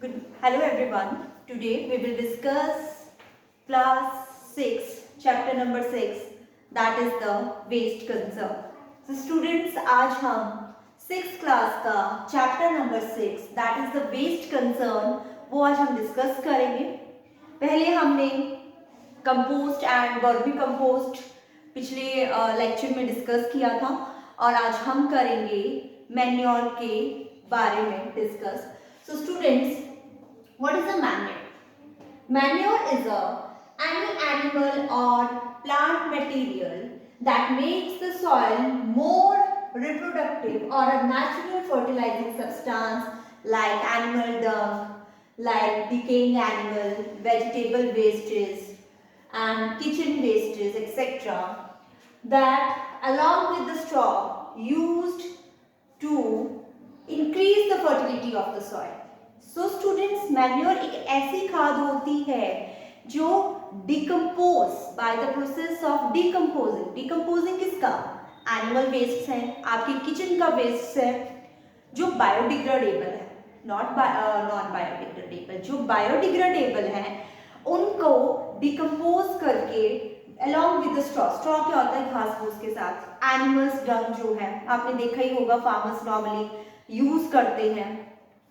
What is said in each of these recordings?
Hello everyone. Today we will discuss class 6, chapter number 6, that is the waste concern. So students, आज हम 6th class का chapter number 6, that is the waste concern, वो आज हम discuss करेंगे. पहले हमने compost and vermicompost पिछले लेक्चर में डिस्कस किया था और आज हम करेंगे मैन्योर के बारे में discuss. So students, what is a manure? Manure is any animal or plant material that makes the soil more reproductive or a natural fertilizing substance like animal dung, like decaying animal, vegetable wastes and kitchen wastes, etc. that along with the straw used to increase the fertility of the soil. So students, manure एक ऐसी खाद होती है जो decompose by the process of decomposing. Decomposing किसका? Animal waste है, आपके kitchen का वेस्ट है, जो बायोडिग्रेडेबल है, नॉन बायोडिग्रेडेबल. जो बायोडिग्रेडेबल है उनको डिकम्पोज करके along with the straw. Straw क्या होता है? घास फूस के साथ. एनिमल्स डंग जो है आपने देखा ही होगा, फार्मर्स नॉर्मली यूज करते हैं.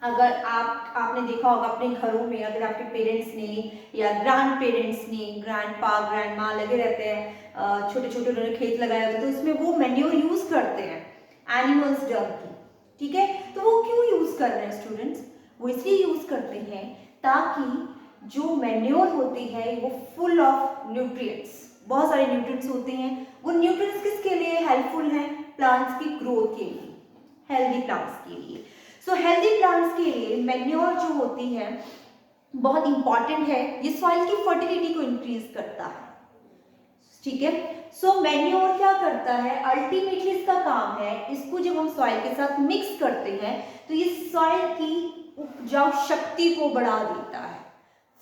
अगर आपने देखा होगा अपने घरों में, अगर आपके पेरेंट्स ने या ग्रैंड पेरेंट्स ने, ग्रैंड पा ग्रैंड माँ लगे रहते हैं, छोटे छोटे उन्होंने खेत लगाए होते, तो इसमें वो मैन्योर यूज करते हैं एनिमल्स डंग की. ठीक है, तो वो क्यों यूज कर रहे हैं स्टूडेंट्स? वो इसलिए यूज करते हैं ताकि जो मैन्योर होती है वो फुल ऑफ न्यूट्रिएंट्स, बहुत सारे न्यूट्रिएंट्स होते हैं. वो न्यूट्रिएंट्स किसके लिए हेल्पफुल हैं? प्लांट्स की ग्रोथ के लिए, हेल्दी प्लांट्स के लिए. सो हेल्दी प्लांट्स के लिए मैन्योर जो होती है बहुत इंपॉर्टेंट है. ये सॉइल की फर्टिलिटी को इंक्रीज करता है. ठीक है, सो मैन्योर क्या करता है? अल्टीमेटली इसका काम है, इसको जब हम सॉइल के साथ मिक्स करते हैं तो ये सॉइल की उपजाऊ शक्ति को बढ़ा देता है,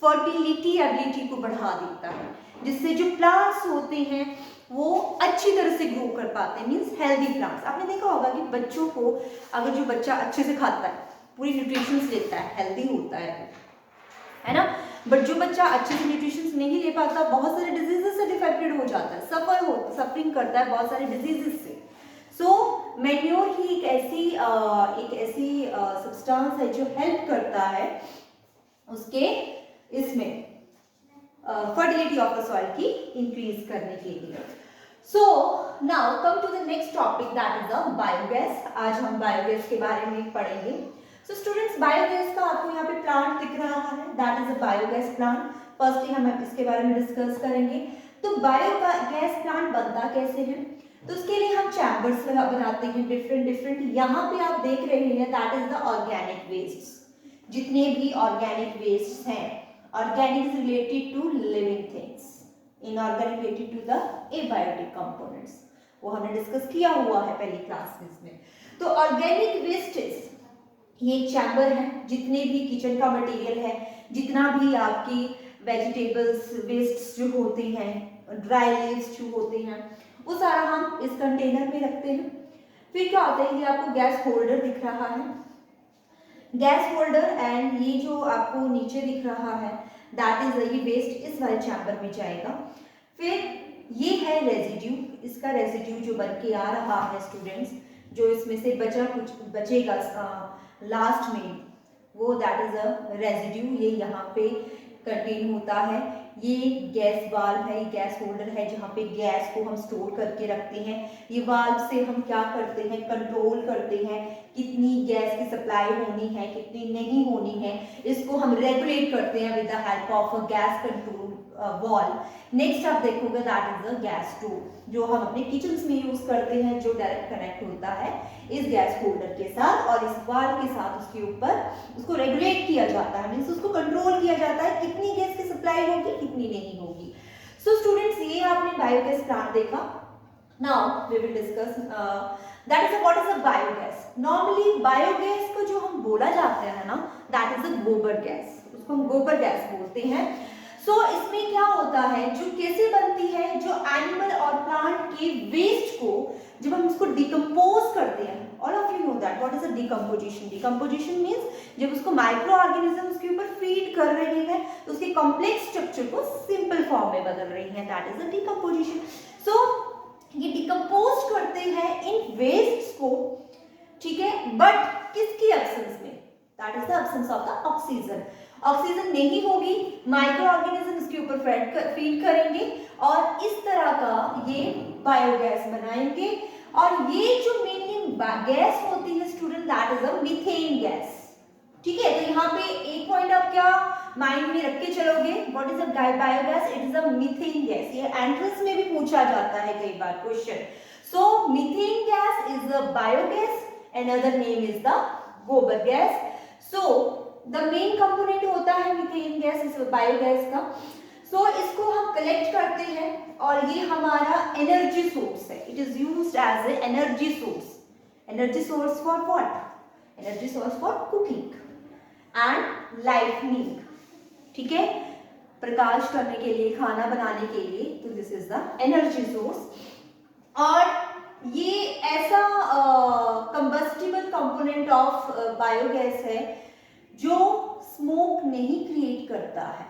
फर्टिलिटी एबिलिटी को बढ़ा देता है, जिससे जो प्लांट्स होते हैं वो अच्छी तरह से ग्रो कर पाते हैं. Means healthy plants. आपने देखा होगा कि बच्चों को, अगर जो बच्चा अच्छे से खाता है, पूरी न्यूट्रिशंस लेता है, हेल्दी होता है ना, बट जो बच्चा अच्छे से न्यूट्रिशंस नहीं ले पाता, बहुत सारे डिजीजेस से डिफेक्टेड हो जाता है, सफरिंग करता है बहुत सारे डिजीजेस से. सो मैन्योर ही एक ऐसी सब्सटेंस है जो हेल्प करता है उसके इसमें फर्टिलिटी ऑफ द सॉइल की इंक्रीज करने के लिए. So now come to the next topic, that is the biogas. आज हम बायोगैस के बारे में पढ़ेंगे. सो स्टूडेंट्स, बायोगैस का आपको यहाँ पे प्लांट दिख रहा है, that is a biogas plant. Firstly हम इसके बारे में डिस्कस करेंगे. तो बायोगैस प्लांट बनता कैसे है? तो उसके लिए हम चैम्बर्स बनाते हैं डिफरेंट. यहाँ पे आप देख रहे हैं that is the organic waste. जितने भी ऑर्गेनिक वेस्ट हैं, organic is related to living things, inorganic related to the abiotic components. वो हमने डिस्कस किया हुआ है पहली क्लास में. तो ऑर्गेनिक वेस्टेज ये चैम्बर है. जितने भी किचन का मटेरियल है, जितना भी आपकी वेजिटेबल्स वेस्ट जो होते हैं, ड्राई लीव्स जो होते हैं, वो सारा हम इस कंटेनर में रखते हैं. फिर क्या होता है, ये आपको गैस होल्डर दिख रहा है, गैस होल्डर, एंड ये जो आपको नीचे दिख रहा है दैट इज ये वेस्ट इस वाले चैम्बर में जाएगा. फिर ये है रेजिड्यू. इसका रेजिड्यू जो बन के आ रहा है स्टूडेंट्स, जो इसमें से कुछ बचेगा लास्ट में, वो दैट इज अ रेजिड्यू. ये यहाँ पे कंटेन होता है. ये गैस वाल्व है, ये गैस होल्डर है जहाँ पे गैस को हम स्टोर करके रखते हैं. ये वाल्व से हम क्या करते हैं? कंट्रोल करते हैं कितनी गैस की सप्लाई होनी है, कितनी नहीं होनी है. इसको हम रेगुलेट करते हैं with the help of a gas control valve. Next आप देखोगे that is a gas stove, जो हम अपने किचन्स में यूज करते हैं, जो डायरेक्ट कनेक्ट होता है इस गैस होल्डर के साथ और इस वाल्व के साथ. उसके ऊपर उसको रेगुलेट किया जाता है, मीन्स उसको कंट्रोल किया जाता है कितनी गैस की सप्लाई होगी, कितनी नहीं होगी. सो स्टूडेंट्स, ये आपने बायोगैस प्लांट देखा. Now we will discuss that is what is a biogas. Normally biogas को जो हम बोला जाता है ना, दैट इज अ गोबर गैस. उसको हम गोबर गैस बोलते हैं. सो इसमें क्या होता है, जो कैसे बनती है, जो एनिमल और प्लांट के वेस्ट को जब हम उसको डिकम्पोज करते हैं, all of you know that what is a decomposition. Decomposition means जब उसको माइक्रो ऑर्गेनिज्म उसके ऊपर फीड कर रहे हैं तो उसके कॉम्प्लेक्स स्ट्रक्चर को सिंपल फॉर्म में बदल रही हैं, दैट इज अ डिकम्पोजिशन। सो ये डिकम्पोज करते हैं इन वेस्ट्स को, ठीक है, बट किसकी एब्सेंस में, that is the absence of the oxygen. Oxygen नहीं होगी, माइक्रो ऑर्गेनिज्म इसके ऊपर फीड करेंगे और इस तरह का ये बायोगैस बनाएंगे। और ये जो मेनली गैस होती है student, that is a methane gas, ठीक है। तो यहाँ पे एक पॉइंट आप क्या माइंड में रख के चलोगे, what is a biogas, it is a methane gas. ये एंट्रेंस में भी पूछा जाता है कई बार question. So methane gas is a biogas, another name is the gobar gas. So the main component होता है मीथेन गैस, इस बायोगैस का। सो इसको हम कलेक्ट करते हैं और ये हमारा एनर्जी सोर्स है, it is used as a energy source. Energy source for what, energy source for cooking and lightning, ठीक है, प्रकाश करने के लिए, खाना बनाने के लिए, तो this is the energy source. और ये ऐसा कंबस्टिबल कंपोनेंट ऑफ बायोगैस है जो स्मोक नहीं क्रिएट करता है,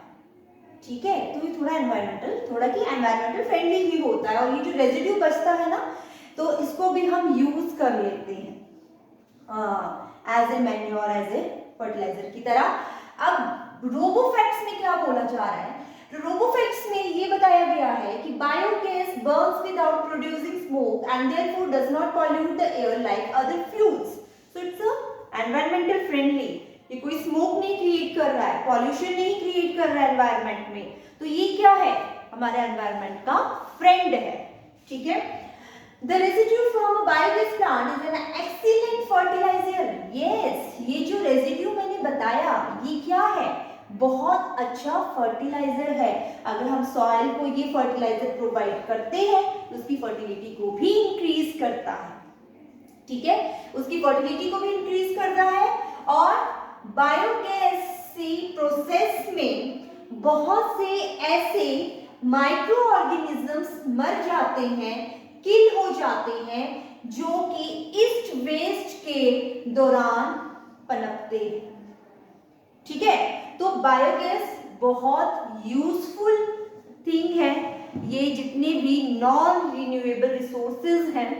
ठीक है। तो ये थोड़ा एनवायरमेंटल फ्रेंडली ही होता है। और ये जो रेजिड्यू बचता है ना, तो इसको भी हम यूज कर लेते हैं as a manure, as a fertiliser की तरह। अब रोबोफैक्ट्स में क्या बोला जा रहा है, रोबोफैक्ट्स में ये बताया गया है कि biogas Burns without producing smoke and therefore does not pollute the air like other fuels. So it's a environmental friendly, ये कोई स्मोक नहीं क्रिएट कर रहा है, पॉल्यूशन नहीं क्रिएट कर रहा है एनवायरनमेंट में, तो ये क्या है, हमारे एनवायरनमेंट का फ्रेंड है, ठीक है। The residue from a biogas plant is an excellent fertilizer. Yes, ये जो रेजिड्यू मैंने बताया ये क्या है, बहुत अच्छा फर्टिलाइजर है। अगर हम सॉइल को ये फर्टिलाइजर प्रोवाइड करते हैं तो उसकी फर्टिलिटी को भी इंक्रीज करता है, ठीक है, उसकी फर्टिलिटी को भी इंक्रीज करता है। और बायोगैस से प्रोसेस में बहुत से ऐसे माइक्रो ऑर्गेनिजम्स मर जाते हैं, किल हो जाते हैं, जो कि ईस्ट वेस्ट के दौरान पनपते हैं, ठीक है। तो बायोगैस बहुत यूजफुल थिंग है। ये जितने भी नॉन रिन्यूएबल रिसोर्सेज हैं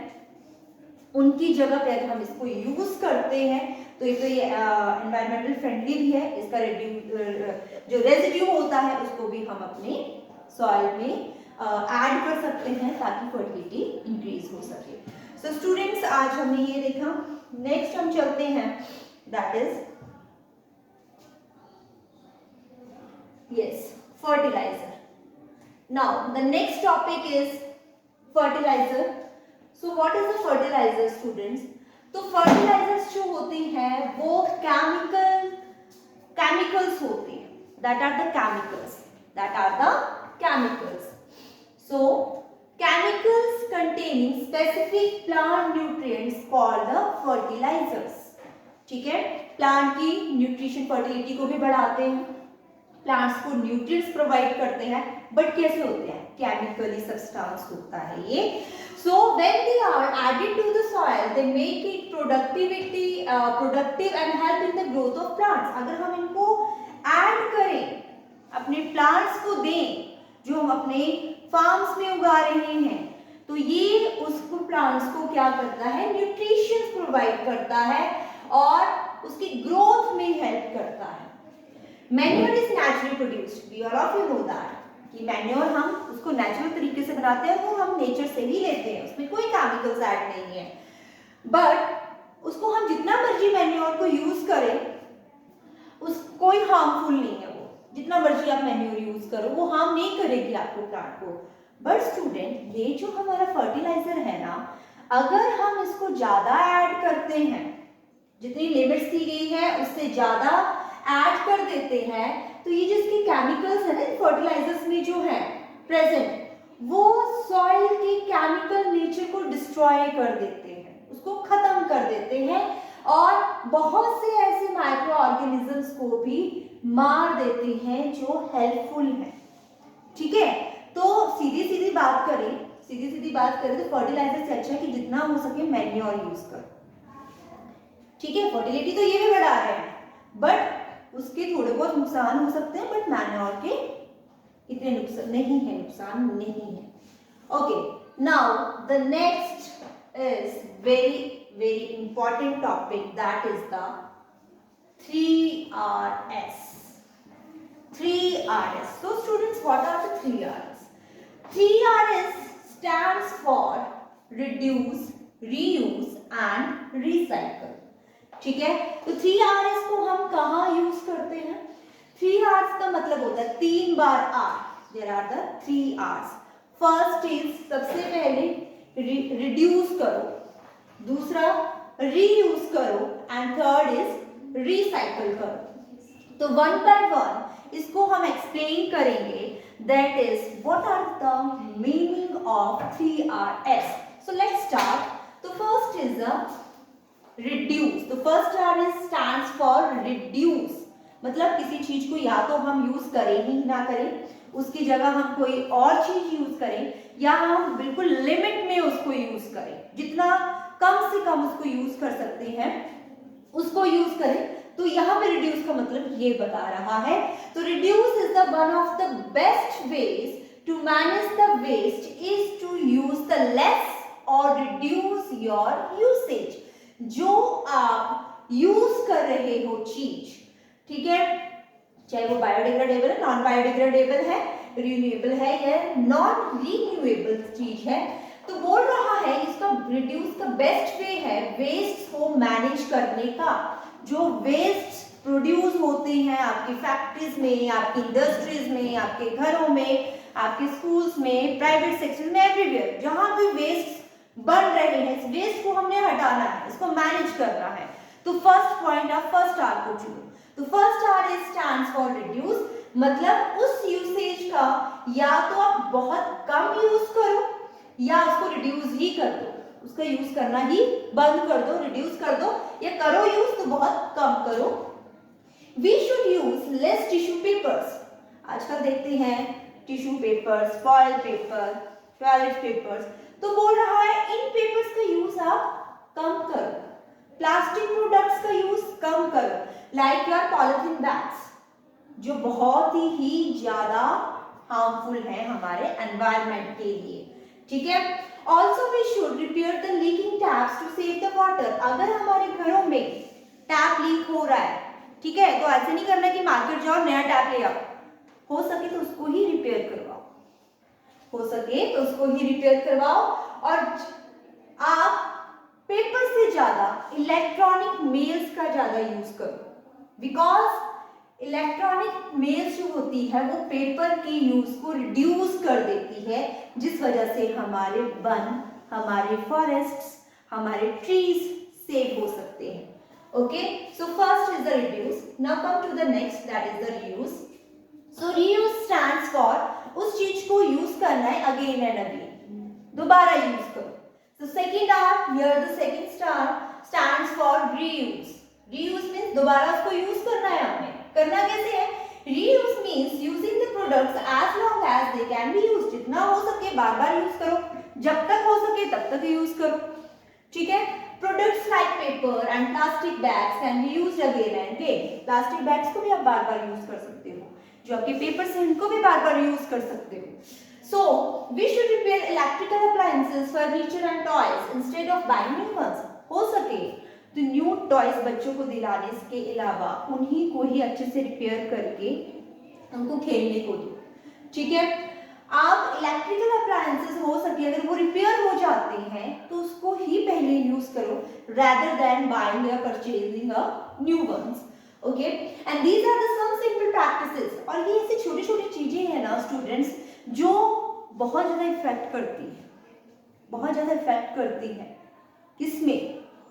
उनकी जगह पे अगर हम इसको यूज करते हैं तो ये एनवायरमेंटल फ्रेंडली भी है। इसका जो रेजिड्यू होता है उसको भी हम अपने सॉइल में ऐड कर सकते हैं ताकि फर्टिलिटी इंक्रीज हो सके। सो स्टूडेंट्स, आज हमने ये देखा। नेक्स्ट हम चलते हैं, that is yes fertiliser. Now the next topic is fertiliser. So what is the fertiliser students? तो फर्टिलाइजर्स जो होते हैं वो केमिकल्स होते हैं, that are the chemicals. So chemicals containing specific plant nutrients called the fertilizers, ठीक है। Plant की न्यूट्रिशन फर्टिलिटी को भी बढ़ाते हैं, प्लांट्स को न्यूट्रिएंट्स प्रोवाइड करते हैं, बट कैसे होते हैं, केमिकली सब्सटेंस होता है ये। So when they are added to the soil, they make it productive and help in the growth of plants. अगर हम इनको ऐड करें, अपने प्लांट्स को दें जो हम अपने फार्म्स में उगा रहे हैं, तो ये उसको प्लांट्स को क्या करता है, न्यूट्रिशन प्रोवाइड करता है और उसकी ग्रोथ में हेल्प करता है। Manure is naturally produced, we all of you know that, कि मैन्योर हम उसको नेचुरल तरीके से बनाते हैं, वो हम नेचर से ही लेते हैं, उसमें कोई केमिकल्स ऐड नहीं है। बट उसको हम जितना मर्जी मैन्योर को यूज करें, उस कोई हार्मफुल नहीं है, जितना मर्जी आप मैन्योर यूज करो वो हार्म नहीं करेगी आपको प्लांट को। बट स्टूडेंट, ये जो हमारा फर्टिलाइजर है ना, अगर हम इसको ज्यादा ऐड करते हैं, जितनी लिमिट्स दी गई है उससे ज्यादा ऐड कर देते हैं, तो ये जिसके केमिकल्स है ना फर्टिलाइजर्स में जो है प्रेजेंट, वो सॉइल के केमिकल नेचर को डिस्ट्रॉय कर देते हैं, उसको खत्म कर देते हैं और बहुत से ऐसे माइक्रो ऑर्गेनिजम्स को भी मार देते हैं जो हेल्पफुल हैं। ठीक है, तो सीधी सीधी बात करें तो फर्टिलाइजर से अच्छा है कि जितना हो सके मैन्योर यूज करो। ठीक है, फर्टिलिटी तो ये भी बढ़ा रहे हैं, बट उसके थोड़े बहुत नुकसान हो सकते हैं, बट मैन्योर के इतने नुकसान नहीं है। Okay, now the next is very important topic, that is the 3Rs. 3Rs. So students, what are the 3Rs? 3Rs stands for reduce, reuse and recycle. ठीक है, तो 3Rs को हम कहाँ यूज करते हैं? 3Rs का मतलब होता है 3 बार R. There are the 3Rs. First is सबसे पहले रिड्यूस करो, दूसरा रीयूज करो एंड थर्ड इज रिसाइकल करो। तो वन बाय वन इसको हम एक्सप्लेन करेंगे, that is what are the meaning of 3Rs. So let's start. तो फर्स्ट इज द रिड्यूस. तो first R is stands for reduce, मतलब किसी चीज को या तो हम यूज करें ही ना करें, उसकी जगह हम कोई और चीज यूज करें, या हम बिल्कुल लिमिट में उसको यूज करें, जितना कम से कम उसको यूज कर सकते हैं उसको यूज करें. तो यहाँ पे रिड्यूस का मतलब ये बता रहा है. तो reduce is the one of the best ways to manage the waste is to use the less और रिड्यूस योर यूसेज. जो आप यूज कर रहे हो चीज, ठीक है, चाहे वो बायोडिग्रेडेबल है, नॉन बायोडिग्रेडेबल है, रिन्यूएबल है या नॉन रिन्यूएबल चीज है, तो बोल रहा है इसका रिड्यूस का बेस्ट वे है वेस्ट को मैनेज करने का. जो वेस्ट प्रोड्यूस होते हैं आपकी फैक्ट्रीज में, आपकी इंडस्ट्रीज में, आपके घरों में, आपके स्कूल्स में, प्राइवेट सेक्टर में, एवरीवेयर जहां भी वेस्ट बन रहे हैं, इस वेस्ट को हमने हटाना है, इसको मैनेज करना है. तो फर्स्ट पॉइंट आप फर्स्ट आर को चुनो. तो first R is stands for reduce, मतलब उस यूसेज का या तो आप बहुत कम यूज करो या उसको रिड्यूस ही कर दो, उसका यूज करना ही बंद कर दो, रिड्यूस कर दो, या करो यूज तो बहुत कम करो. We should use less tissue papers. आजकल देखते हैं tissue papers, foil paper, toilet papers. तो बोल रहा है इन पेपर्स का यूज आप कम करो, प्लास्टिक प्रोडक्ट्स का यूज कम करो, लाइक योर पॉलिथीन बैग्स, जो बहुत ही ज्यादा हार्मफुल है हमारे एनवायरनमेंट के लिए. ठीक है, also we should repair the leaking taps to save the water. अगर हमारे घरों में टैप लीक हो रहा है, ठीक है, तो ऐसे नहीं करना कि मार्केट जाओ नया टैप ले आओ. हो सके तो उसको ही रिपेयर करवाओ, और आप पेपर से ज्यादा इलेक्ट्रॉनिक मेल्स का ज्यादा यूज करो, बिकॉज इलेक्ट्रॉनिक मेल्स जो होती है वो पेपर के यूज को रिड्यूस कर देती है, जिस वजह से हमारे वन, हमारे फॉरेस्ट्स, हमारे ट्रीज सेव हो सकते हैं. Okay, so first is the reduce. Now come to the next, that is the reuse. So reuse stands for उस चीज को यूज करना है अगेन एंड अगेन, दोबारा यूज करो. So second R, here the second star stands for reuse. Reuse means दोबारा उसको use करना है हमें. करना कैसे है? Reuse means using the products as long as they can be used. जितना हो सके बार बार यूज करो, जब तक हो सके तब तक यूज करो. ठीक है, products like paper and plastic bags can be used again and again. Plastic bags को भी आप बार बार यूज कर सकते हो, जो आपके पेपर्स हैं उनको भी बार बार यूज कर सकते हो. So we should repair electrical appliances, furniture and toys instead of buying new ones. हो सके तो न्यू टॉयज बच्चों को दिलाने के अलावा उन्हीं को ही अच्छे से रिपेयर करके उनको खेलने को दो. ठीक है, आप इलेक्ट्रिकल अप्लायंसेस हो सके अगर वो रिपेयर हो जाते हैं तो उसको ही पहले यूज करो, rather than buying or purchasing a new ones. Okay, and these are the some simple practices. और ये ऐसी छोटी छोटी चीजें हैं ना स्टूडेंट्स, जो बहुत ज्यादा इफेक्ट करती है किसमें?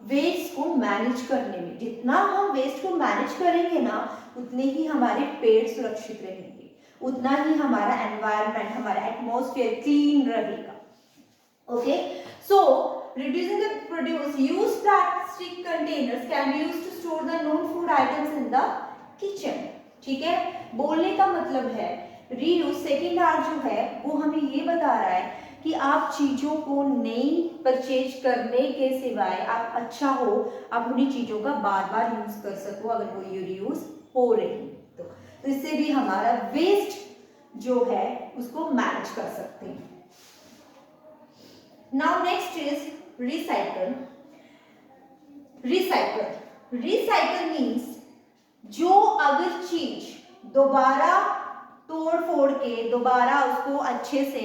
वेस्ट को मैनेज करने में. जितना हम वेस्ट को मैनेज करेंगे ना, उतने ही हमारे पेड़ सुरक्षित रहेंगे, उतना ही हमारा एनवायरनमेंट, हमारा एटमॉस्फेयर क्लीन रहेगा. Okay, so reducing the produce use plastic containers can be used to store the non food items in the kitchen. ठीक है, बोलने का मतलब है रीयूज सेकेंड आर जो है वो हमें ये बता रहा है कि आप चीज़ों को नई परचेज करने के सिवाय आप अच्छा हो आप उन्हीं चीज़ों का बार बार यूज कर सको अगर वो रीयूज हो रही तो इससे भी हमारा वेस्ट जो है उसको मैनेज कर सकते हैं। Now next is recycle. Recycle means जो अगर चीज दोबारा तोड़ फोड़ के दोबारा उसको अच्छे से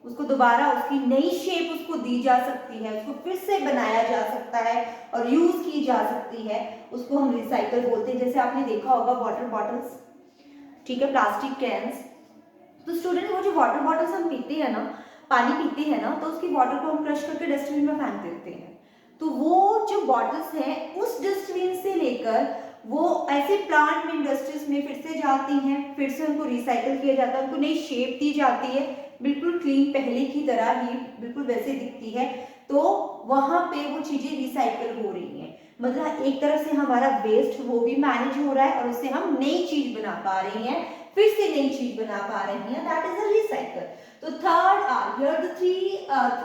उसको दोबारा उसकी नई शेप उसको दी जा सकती है, उसको फिर से बनाया जा सकता है और यूज की जा सकती है, उसको हम रिसाइकल बोलते हैं। जैसे आपने देखा होगा वाटर बॉटल्स, ठीक है, प्लास्टिक कैन्स। तो स्टूडेंट वो जो वाटर बॉटल्स हम पीते हैं ना, पानी पीते हैं ना, तो उसकी वाटर को हम क्रश करके डस्टबिन में फेंक देते हैं। तो वो जो बॉटल्स हैं उस डस्टबिन से लेकर वो ऐसे प्लांट इंडस्ट्रीज में फिर से जाती हैं, फिर से उनको रिसाइकल किया जाता है, उनको नई शेप दी जाती है, बिल्कुल क्लीन पहले की तरह ही बिल्कुल वैसे दिखती है। तो वहां पे वो चीजें रिसाइकल हो रही हैं, मतलब एक तरफ से हमारा वेस्ट वो भी मैनेज हो रहा है और उससे हम नई चीज बना पा रही हैं, फिर से नई चीज बना पा रही हैं, दैट इज अ रिसाइकल। तो third R here the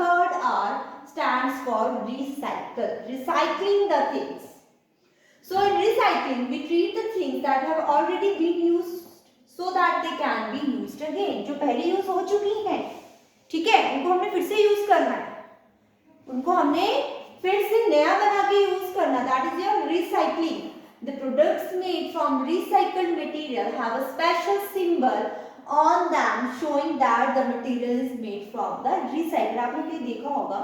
third R stands for recycle, recycling the things. So in recycling we treat the things that have already been used so that they can be used again. जो पहले use हो चुकी हैं, ठीक है, उनको हमने फिर से यूज करना है, उनको हमने फिर से नया बना के यूज करना, that is your recycling. The products made from recycled material have a special symbol on them showing that the material is made from the recycle. आपने कहीं देखा होगा,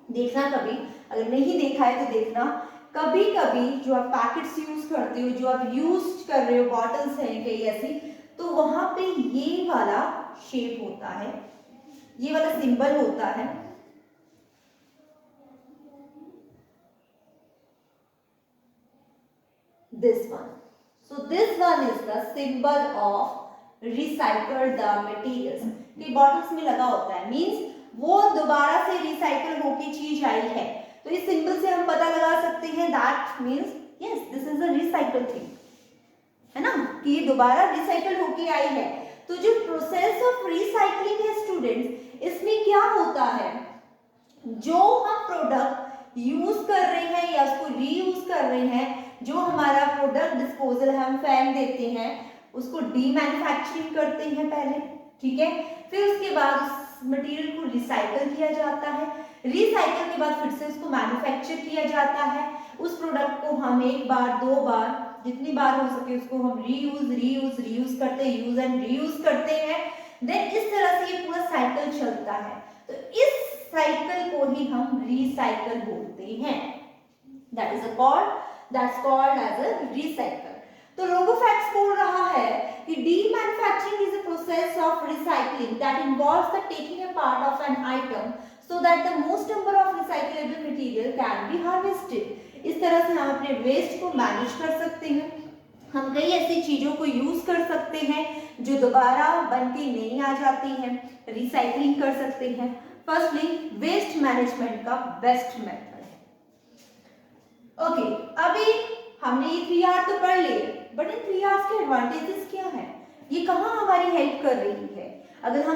देखना कभी, अगर नहीं देखा है तो देखना, कभी कभी जो आप पैकेट्स यूज करते हो, जो आप यूज कर रहे हो, बॉटल्स हैं कई ऐसी, तो वहां पे ये वाला शेप होता है, ये वाला सिंबल होता है, this one. So this one is the symbol of recycle the materials. ये बॉटल्स में लगा होता है, मींस वो दोबारा से रिसाइकल होके चीज आई है, तो इस सिंबल से हम पता लगा सकते हैं that means yes this is a recycle thing, है ना, कि ये दोबारा रिसाइकल होके आई है। तो जो प्रोसेस ऑफ रिसाइकलिंग है स्टूडेंट्स, इसमें क्या होता है, जो हम प्रोडक्ट यूज कर रहे हैं या उसको रीयूज कर रहे हैं, जो हमारा प्रोडक्ट डिस्पोजल है हम फेंक देते हैं, उसको डीमैन्युफैक्चरिंग करते हैं पहले, ठीक है, फिर उसके बाद उस मटेरियल को रिसाइकल किया जाता है, रिसाइकल के बाद फिर से उसको मैन्युफैक्चर किया जाता है, उस प्रोडक्ट को हम एक बार दो बार जितनी बार हो सके उसको हम रीयूज करते हैं, यूज एंड रीयूज करते हैं, देन इस तरह से ये पूरा साइकिल चलता है। तो इस साइकिल को ही हम रिसाइकल बोलते हैं, that's called as a recycle. तो लोगोफैक्ट्स बोल रहा है कि demanufacturing is a process of recycling that involves the taking apart of an item so that the most number of recyclable material can be harvested. इस तरह से हम अपने वेस्ट को मैनेज कर सकते हैं, हम कई ऐसी चीजों को यूज कर सकते हैं जो दोबारा बन के नहीं आ जाती हैं, रिसाइकलिंग कर सकते हैं। फर्स्टली वेस्ट मैनेजमेंट का बेस्ट मेथड है। ओके, अभी हमने ये 3R तो पढ़ लिए, बट इन 3Rs के एडवांटेजेस क्या है, ये कहाँ हमारी हेल्प कर रही है। अगर हम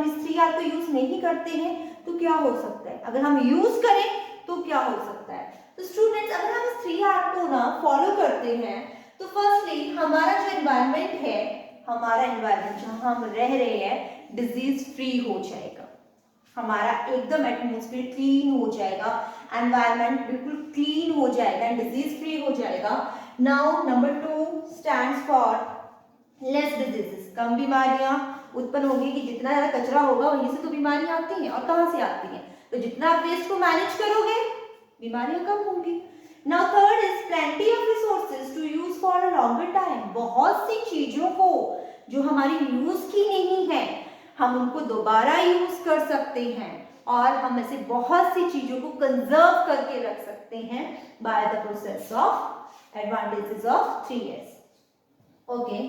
इस 3R को यूज नहीं करते हैं तो क्या हो सकता है, अगर हम यूज करें तो क्या हो सकता है। तो स्टूडेंट्स, अगर हम इस 3R को ना फॉलो करते हैं तो फर्स्टली हमारा जो एनवायरनमेंट है, हमारा एनवायरनमेंट जहां हम रह रहे हैं डिजीज फ्री हो जाएगा, हमारा एकदम एटमॉस्फेयर क्लीन हो जाएगा, एनवायरनमेंट बिल्कुल क्लीन हो जाएगा एंड डिजीज फ्री हो जाएगा। Now number 2 stands for less diseases, कम बीमारियां उत्पन्न होगी, कि जितना ज्यादा कचरा होगा वहीं से तो बीमारियां आती हैं, और कहां से आती हैं, तो जितना आप वेस्ट को मैनेज करोगे बीमारियां कम होंगी। Now third is plenty of resources to use for a longer time, बहुत सी चीजों को जो हमारी यूज की नहीं है हम उनको दोबारा यूज कर सकते हैं, और हम ऐसे बहुत सी चीजों को कंजर्व करके रख सकते हैं by the process of advantages of 3S। Okay,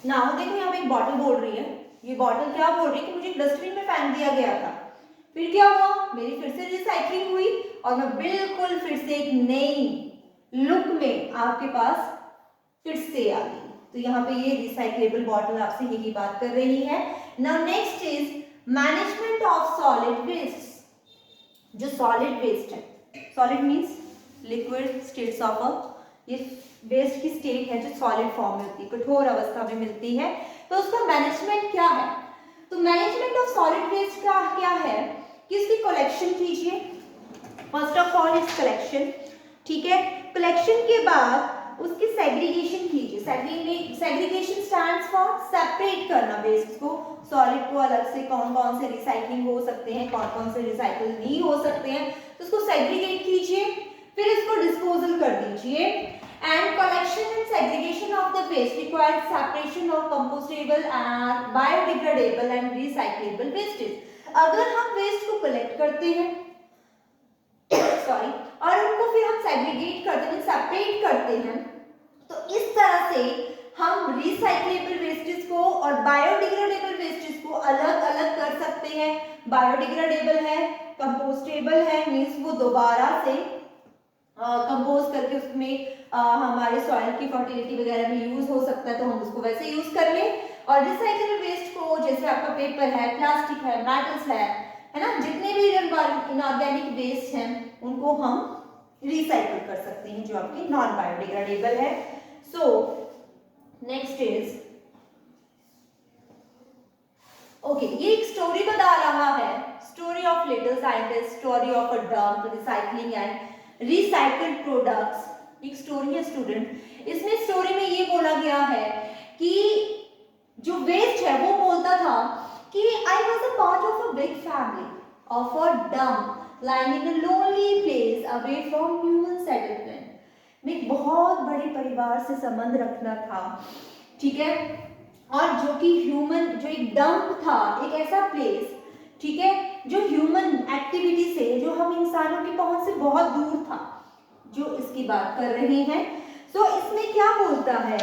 now देखो यहाँ पे एक बॉटल बोल रही है, ये बॉटल क्या बोल रही है कि मुझे डस्टबिन में फेंक दिया गया था, फिर क्या हुआ, मेरी फिर से रिसाइकलिंग हुई और मैं बिल्कुल फिर से एक नई लुक में आपके पास फिर से आ गई, तो यहाँ पे ये रिसाइक्लेबल बॉटल आपसे यही बात कर रही है। Now next is management of solid waste. जो सॉलिड वेस्ट है, solid means liquid states of a, ये वेस्ट की स्टेट है जो सॉलिड फॉर्म में होती है, कठोर अवस्था में मिलती है, तो उसका मैनेजमेंट क्या है? तो मैनेजमेंट ऑफ सॉलिड वेस्ट का क्या है कि इसकी कलेक्शन कीजिए। First of all is collection, ठीक है। कलेक्शन के बाद उसकी सेग्रीगेशन कीजिए। सेग्रीगेशन स्टैंड्स फॉर सेपरेट करना वेस्ट को, सॉलिड को अलग से, कौन कौन से रिसाइकलिंग हो सकते हैं, कौन कौन से रिसाइकल नहीं हो सकते हैं, तो उसको सेग्रीगेट कीजिए, फिर इसको डिस्पोजल कर दीजिए। And collection and segregation of the waste required separation of compostable and biodegradable and recyclable wastage. अगर हम वेस्ट को कलेक्ट करते हैं सॉरी, और उनको फिर हम सेग्रीगेट करते हैं, सेपरेट करते हैं, तो इस तरह से हम रिसाइक्लेबल वेस्टेज को और बायोडिग्रेडेबल वेस्टेज को अलग अलग कर सकते हैं। बायोडिग्रेडेबल है, कंपोस्टेबल है, मींस वो दोबारा से कंपोज करके उसमें हमारे सॉइल की फर्टिलिटी वगैरह में यूज हो सकता है, तो हम उसको वैसे यूज कर लें। और रिसाइक्लेबल वेस्ट को, जैसे आपका पेपर है, प्लास्टिक है, मेटल्स है ना, जितने भी इनऑर्गेनिक वेस्ट हैं उनको हम रिसाइकल कर सकते हैं, जो आपके नॉन बायोडिग्रेडेबल है। सो नेक्स्ट इज ओके, ये एक स्टोरी बता रहा है, story of little scientist, story of a dump, recycling and recycled products. एक स्टोरी है स्टूडेंट, इसमें स्टोरी में ये बोला गया है कि जो वेस्ट है वो बोलता था कि I was a part of a big family of a dump lying in a lonely place away from human settlement. में एक बहुत बड़े परिवार से संबंध रखना था, ठीक है, और जो कि ह्यूमन, जो एक डंप था, एक ऐसा प्लेस, ठीक है, जो ह्यूमन एक्टिविटी से, जो हम इंसानों की पहुंच से बहुत दूर था, जो इसकी बात कर रहे हैं। सो इसमें क्या बोलता है,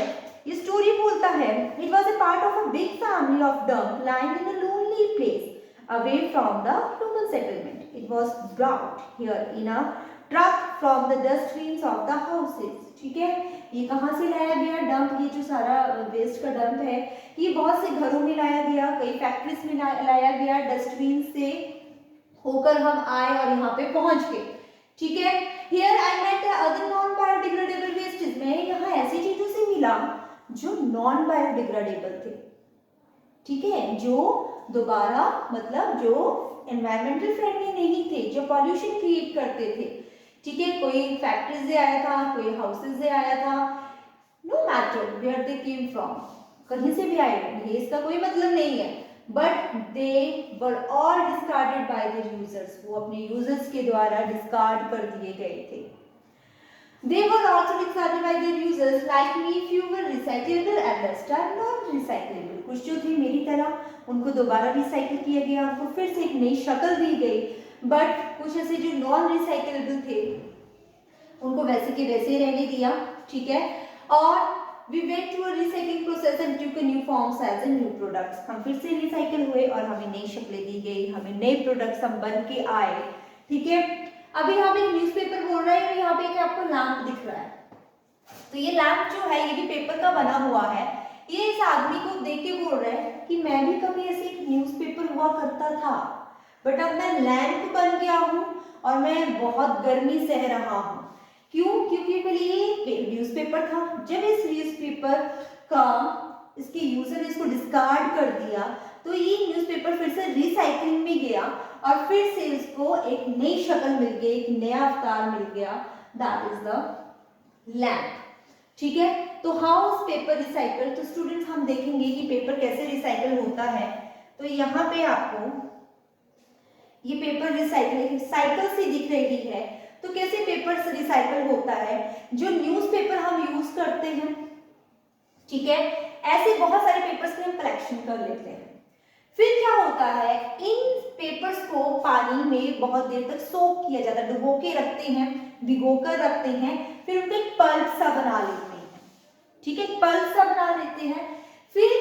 ये स्टोरी बोलता है, it was a part of a big family of dump lying in a lonely place away from the human settlement. It was brought here in a truck from the dustbins of the houses. ठीक है, ये कहाँ से लाया गया dump, ये जो सारा वेस्ट का डंप है, ये बहुत से घरों में लाया गया, कई फैक्ट्रीज में लाया गया, डस्टबिन से होकर हम आए और यहाँ पे पहुंच गए। ठीक है, here I met other non biodegradable wastage. मैं यहाँ ऐसी चीजों से मिला जो नॉन बायोडिग्रेडेबल थे, ठीक है, जो दोबारा मतलब जो एनवायरमेंटल फ्रेंडली नहीं थे, जो पॉल्यूशन क्रिएट करते थे। ठीक है, कोई फैक्ट्री से आया था, कोई हाउसेज से आया था, no matter where they came from, कहीं से भी आए, ये इसका कोई मतलब नहीं है, but they were all discarded bye their users. वो अपने यूजर्स के द्वारा डिस्कार्ड कर दिए गए थे। They were also discarded by their users, like me. Few were recyclable and rest are non-recyclable. कुछ जो थे मेरी तरह, उनको दोबारा रिसाइकल किया गया, उनको फिर से एक नई शक्ल दी गई, बट कुछ ऐसे जो नॉन रिसाइकलेबल थे उनको वैसे के वैसे रहने दिया। ठीक है, और we went through a recycling process and took a new forms as a new products. हम फिर से रिसाइकल हुए और हमें नई शक्लें दी गई, हमें नए प्रोडक्ट्स हम बन के आए। ठीक है, अभी यहाँ पे न्यूज़पेपर बोल रहा है, यहाँ पे एक आपको लैंप दिख रहा है, तो ये लैंप जो है ये भी पेपर का बना हुआ है। ये इस आदमी को देख के बोल रहा है कि मैं भी कभी ऐसे एक न्यूज़पेपर हुआ करता था, बट अब मैं लैंप बन गया हूँ और मैं बहुत गर्मी सह रहा हूँ। क्यों? क्योंकि पहले ये न्यूज़पेपर था, जब इस न्यूज़पेपर का इसके यूजर ने इसको डिस्कार्ड कर दिया, तो ये न्यूज़पेपर फिर से रिसाइकलिंग में गया और फिर से इसको एक नई शक्ल मिल गई, एक नया अवतार मिल गया, दैट इज द लैंप। ठीक है, तो हाउ इज पेपर रिसाइकल। तो स्टूडेंट्स हम देखेंगे कि पेपर कैसे रिसाइकल होता है। तो यहाँ पे आपको ये पेपर रिसाइकलिंग साइकिल से दिख रही है, तो कैसे पेपर से रिसाइकल होता है। जो न्यूज़पेपर हम यूज करते हैं, ठीक है, ऐसे बहुत सारे पेपर्स की हम कलेक्शन कर लेते हैं, फिर क्या होता है, इन पेपर्स को पानी में बहुत देर तक सोक किया जाता है, डुबो के रखते हैं, भिगो कर रखते हैं, फिर उनको एक पल्प सा बना लेते हैं। ठीक है, पल्प सा बना लेते हैं, फिर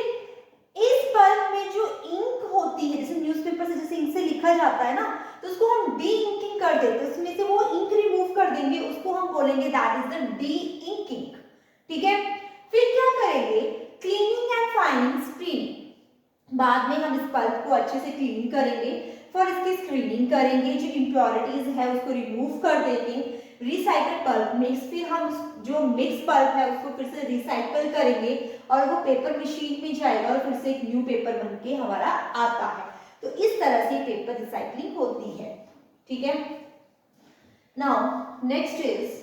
इस पल्प में जो इंक होती है, जैसे न्यूज़पेपर से जैसे इंक से लिखा जाता है ना, तो उसको हम डी इंकिंग कर देते हैं, उसमें से वो इंक रिमूव कर देंगे, उसको हम बोलेंगे that is the D inking. ठीक है, फिर क्या करेंगे, बाद में हम इस पल्प को अच्छे से क्लीन करेंगे, फिर इसकी स्क्रीनिंग करेंगे, जो इम्प्योरिटीज है उसको रिमूव कर देंगे, रिसाइकल पल्प मिक्स, फिर हम जो मिक्स पल्प है उसको फिर से रिसाइकल करेंगे और वो पेपर मशीन में जाएगा और फिर से एक न्यू पेपर बनके हमारा आता है। तो इस तरह से पेपर रिसाइकलिंग होती है। ठीक है, नाउ नेक्स्ट इज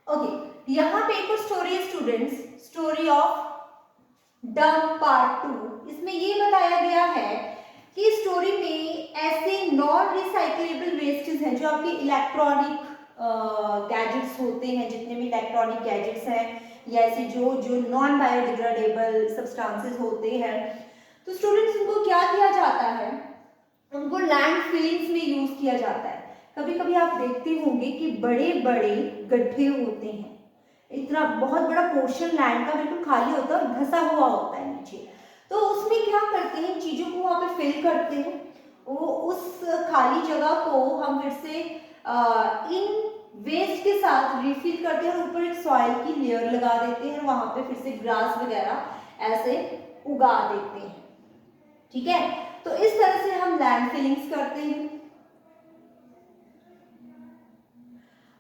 ओके, यहाँ पे एक स्टोरी है students, story of dump part 2। इसमें ये बताया गया है कि स्टोरी में ऐसे नॉन रिसाइकलेबल वेस्टेज हैं जो आपके इलेक्ट्रॉनिक गैजेट्स होते हैं, जितने भी इलेक्ट्रॉनिक गैजेट्स हैं या ऐसे जो नॉन बायोडिग्रेडेबल सब्सटेंसेस होते हैं, तो स्टूडेंट्स उनको क्या किया जाता है, उनको लैंड फिलिंग्स में यूज किया जाता है। कभी कभी आप देखते होंगे कि बड़े बड़े गड्ढे होते हैं, इतना बहुत बड़ा पोर्शन लैंड का बिल्कुल खाली होता है और धंसा हुआ होता है नीचे, तो उसमें क्या करते हैं, चीजों को वहां पे फिल करते हैं, वो उस खाली जगह को हम फिर से इन वेस्ट के साथ रिफिल करते हैं और ऊपर एक सॉइल की लेयर लगा देते हैं और वहां पे फिर से ग्रास वगैरह ऐसे उगा देते हैं। ठीक है, तो इस तरह से हम लैंड फिलिंग्स करते हैं।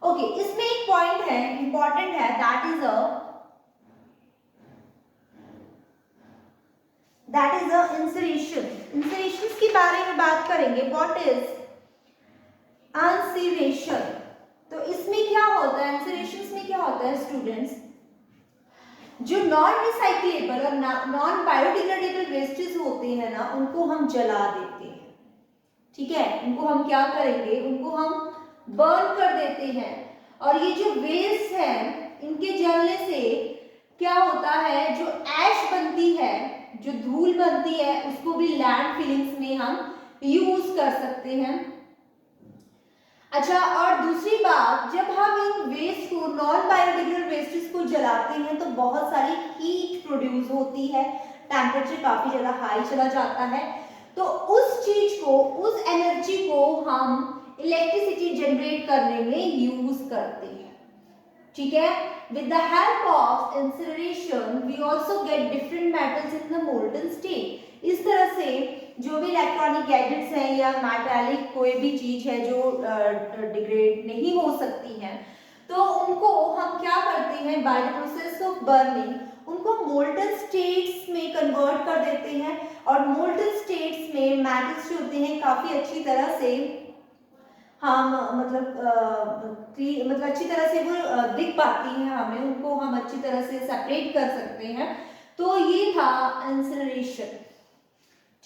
ओके, इसमें एक पॉइंट है, इंपॉर्टेंट है, दैट इज इंसरेशन। इंसरेशन के बारे में बात करेंगे। What is incineration? तो इसमें क्या होता है, इंसरेशन में क्या होता है स्टूडेंट्स, जो नॉन रिसाइक्लेबल और नॉन बायोडिग्रेडेबल वेस्टेज होते हैं ना, उनको हम जला देते हैं। ठीक है, उनको हम क्या करेंगे, उनको हम बर्न कर देते हैं और ये जो वेस्ट है इनके जलने से क्या होता है, जो ऐश बनती है, जो धूल बनती है, उसको भी लैंड फिलिंग्स में हम यूज कर सकते हैं। अच्छा, और दूसरी बात, जब हम इन वेस्ट को, नॉन बायोडिग्रेडेबल वेस्टेज को जलाते हैं तो बहुत सारी हीट प्रोड्यूस होती है, टेम्परेचर काफी ज्यादा हाई चला जाता है, तो उस चीज को, उस एनर्जी को हम इलेक्ट्रिसिटी जनरेट करने में यूज करते हैं। ठीक है, with the help of incineration we also get different metals in the molten state. इस तरह से जो भी इलेक्ट्रॉनिक गैजेट्स हैं या मेटालिक कोई भी चीज है जो डिग्रेड नहीं हो सकती है, तो उनको हम क्या करते हैं, by the process of burning उनको मोल्टन स्टेट्स में कन्वर्ट कर देते हैं और मोल्टन स्टेट्स में मेटल्स जो होते हैं काफी अच्छी तरह से हम मतलब अच्छी तरह से वो दिख पाती हैं हमें, उनको हम अच्छी तरह से सेपरेट कर सकते हैं। तो ये था इंसिनरेशन।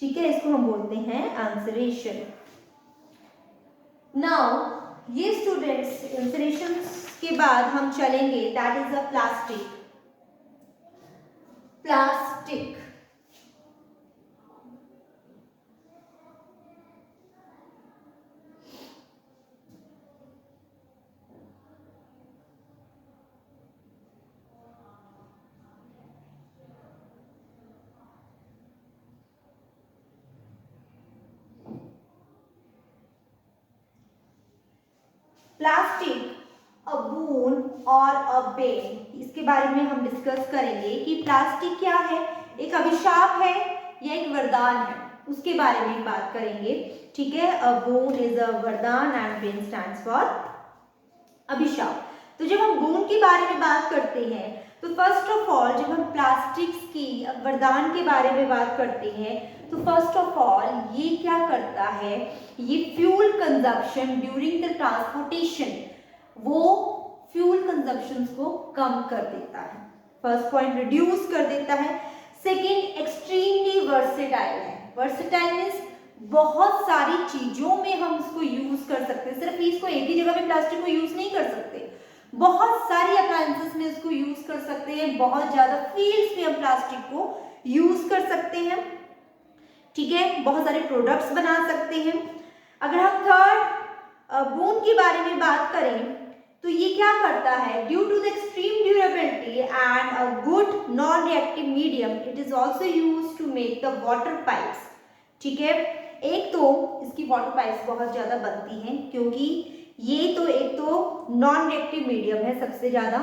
ठीक है, इसको हम बोलते हैं इंसिनरेशन। नाउ ये स्टूडेंट्स, इंसिनरेशन के बाद हम चलेंगे, that is a plastic. Plastic plastic, a boon और अ बेन, इसके बारे में हम डिस्कस करेंगे कि प्लास्टिक क्या है, एक अभिशाप है या एक वरदान है, उसके बारे में बात करेंगे। ठीक है, अ बून इज अ वरदान एंड बेन स्टैंड्स फॉर अभिशाप। तो जब हम बून के बारे में बात करते हैं तो फर्स्ट ऑफ ऑल जब हम प्लास्टिक्स की वरदान के बारे में बात करते हैं तो फर्स्ट ऑफ ऑल ये क्या करता है, ये fuel consumption during the transportation, वो फ्यूल कंजप्शन को कम कर देता है। फर्स्ट पॉइंट, रिड्यूस कर देता है। सेकेंड, एक्सट्रीमली वर्सेटाइल है। वर्सेटाइल मीन्स बहुत सारी चीजों में हम इसको यूज कर सकते हैं, सिर्फ इसको एक ही जगह पे प्लास्टिक को यूज नहीं कर सकते, बहुत सारी अप्लायंसेस में इसको यूज कर सकते हैं, बहुत ज्यादा फील्ड्स में हम प्लास्टिक को यूज कर सकते हैं। ठीक है, बहुत सारे प्रोडक्ट्स बना सकते हैं। अगर हम थर्ड बून के बारे में बात करें तो ये क्या करता है, due to the extreme durability and a good non reactive medium it is also use to make the water pipes. ठीक है, एक तो इसकी वाटर पाइप्स बहुत ज्यादा बनती हैं क्योंकि ये तो एक तो नॉन रिएक्टिव मीडियम है सबसे ज्यादा,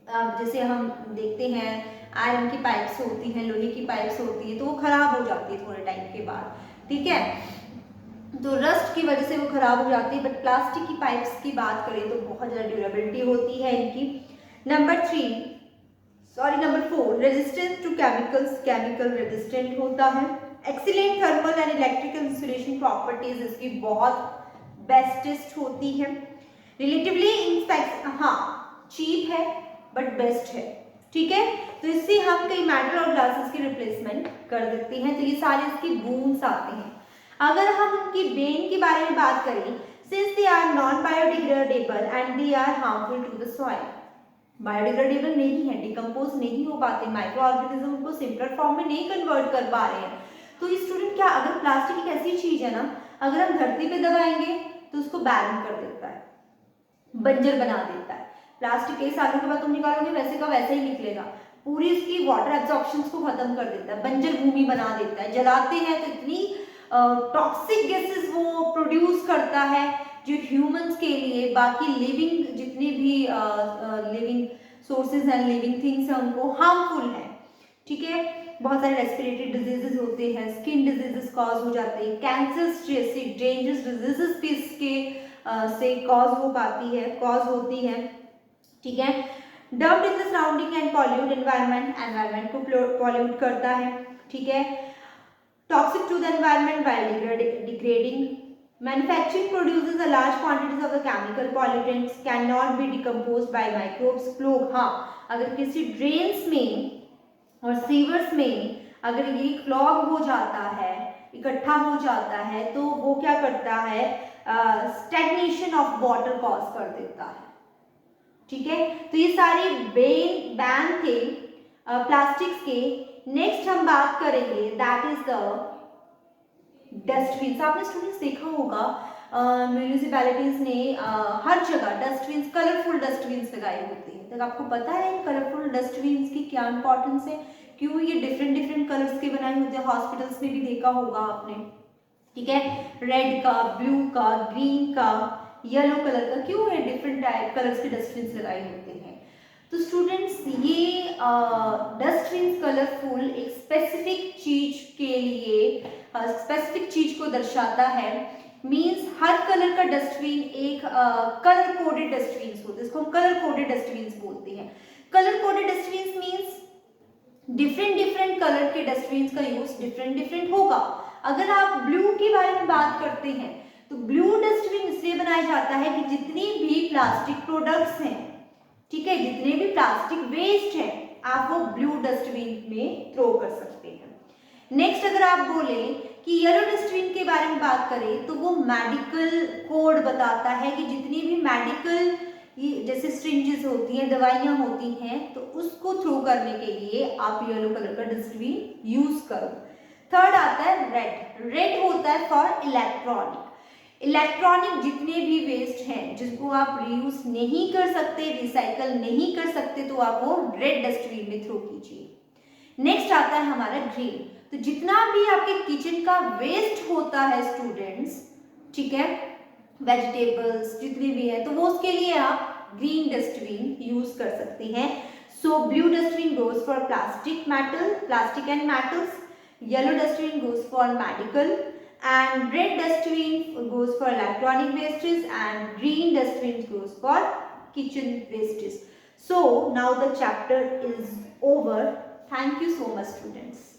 जैसे हम देखते हैं आयरन की पाइप्स होती हैं, लोहे की पाइप्स होती है, तो वो खराब हो जाती है थोड़े टाइम के बाद, ठीक है, तो रस्ट की वजह से वो खराब हो जाती है। बट प्लास्टिक की पाइप्स की बात करें तो बहुत ज़्यादा ड्यूरेबिलिटी होती है इनकी। Number 4, resistance to chemicals, chemical resistant होता है। Excellent thermal and electrical insulation properties इसकी बहुत बेस्टेस्ट होती है। रिलेटिवली इंस्पेक्ट, हाँ चीप है बट बेस्ट है, ठीक है, तो इससे हम कई मेटल और ग्लासेस की रिप्लेसमेंट कर देते हैं। तो ये सारे इसकी बून्स आते हैं। अगर हम उनकी बेन के बारे में बात करें, since they are non biodegradable and they are harmful to the soil, biodegradable नहीं है, डिकम्पोज नहीं हो पाते, माइक्रो ऑर्गेनिज्म को सिंपलर फॉर्म में नहीं कन्वर्ट कर पा रहे हैं। तो स्टूडेंट क्या, अगर प्लास्टिक एक ऐसी चीज है ना, अगर हम धरती पे दबाएंगे तो उसको बैरन कर देता है, बंजर बना देता है। प्लास्टिक कई सालों के बाद तुम निकालोगे वैसे का वैसे ही निकलेगा, पूरी इसकी वाटर एब्जॉर्प्शन को खत्म कर देता है, बंजर भूमि बना देता है। जलाते हैं तो इतनी टॉक्सिक गैसेस वो प्रोड्यूस करता है जो ह्यूमंस के लिए, बाकी लिविंग जितने भी living sources and living things हैं उनको हार्मफुल है, ठीक है। बहुत सारे रेस्पिरेटरी डिजीजेस होते हैं, स्किन डिजीजेस कॉज हो जाते हैं, कैंसर जैसी डेंजरस डिजीजेस भी इसके से कॉज हो पाती है, कॉज होती है, ठीक है। Dumped in the surrounding and pollute environment, environment को पॉल्यूट करता है, ठीक है। Toxic to the environment while degrading, manufacturing produces a large quantities of the chemical pollutants can not be decomposed by microbes, clog, हाँ अगर किसी drains में और सीवर्स में अगर ये क्लॉग हो जाता है, इकट्ठा हो जाता है, तो वो क्या करता है, स्टैग्नेशन ऑफ वाटर कॉज कर देता है, ठीक है। तो ये सारे बैन थे प्लास्टिक्स के। नेक्स्ट हम बात करेंगे दैट इज द डस्टबिन। आपने स्टूडेंट्स देखा होगा म्यूनिसिपैलिटीज ने हर जगह डस्टबिन, कलरफुल डस्टबिन लगाए होते हैं। तो आपको पता है इन कलरफुल डस्टबिन की क्या इंपॉर्टेंस है, क्यों ये डिफरेंट डिफरेंट कलर्स के बनाए होते हैं, हॉस्पिटल्स में भी देखा होगा आपने, ठीक है, रेड का, ब्लू का, ग्रीन का, येलो कलर का, क्यों है डिफरेंट टाइप कलर्स के डस्टबिन लगाए होते हैं। तो स्टूडेंट्स ये डस्टबिन कलरफुल एक स्पेसिफिक चीज के लिए, स्पेसिफिक चीज को दर्शाता है। मींस हर कलर का डस्टबिन एक कलर कोडेड डस्टबिन होते हैं, इसको हम कलर कोडेड डस्टबिन बोलते हैं। Colour coded dustbin means different different colour के डस्टबिन का यूज डिफरेंट डिफरेंट होगा। अगर आप ब्लू के बारे में बात करते हैं तो ब्लू डस्टबिन इसलिए बनाया जाता है कि जितनी भी प्लास्टिक प्रोडक्ट्स हैं, ठीक है, जितने भी प्लास्टिक वेस्ट है, आप वो ब्लू डस्टबिन में थ्रो कर सकते हैं। नेक्स्ट अगर आप बोले कि येलो डस्टबिन के बारे में बात करें तो वो मेडिकल कोड बताता है कि जितनी भी मेडिकल जैसे स्ट्रिंजेस होती हैं, दवाइयां होती हैं, तो उसको थ्रो करने के लिए आप येलो कलर का डस्टबिन यूज करो। थर्ड आता है रेड। रेड होता है फॉर इलेक्ट्रॉनिक। इलेक्ट्रॉनिक जितने भी वेस्ट हैं जिसको आप रीयूज नहीं कर सकते, रिसाइकल नहीं कर सकते, तो आप वो रेड डस्टबिन में थ्रो कीजिए। नेक्स्ट आता है हमारा ग्रीन। तो जितना भी आपके किचन का वेस्ट होता है स्टूडेंट्स, ठीक है, वेजिटेबल्स जितने भी है, तो वो उसके लिए आप ग्रीन डस्टबिन यूज कर सकते हैं। सो blue dustbin goes for plastic and metals, yellow dustbin goes for medical, and red dustbin goes for electronic wastes and green dustbin goes for kitchen wastes. So now the chapter is over. Thank you so much students.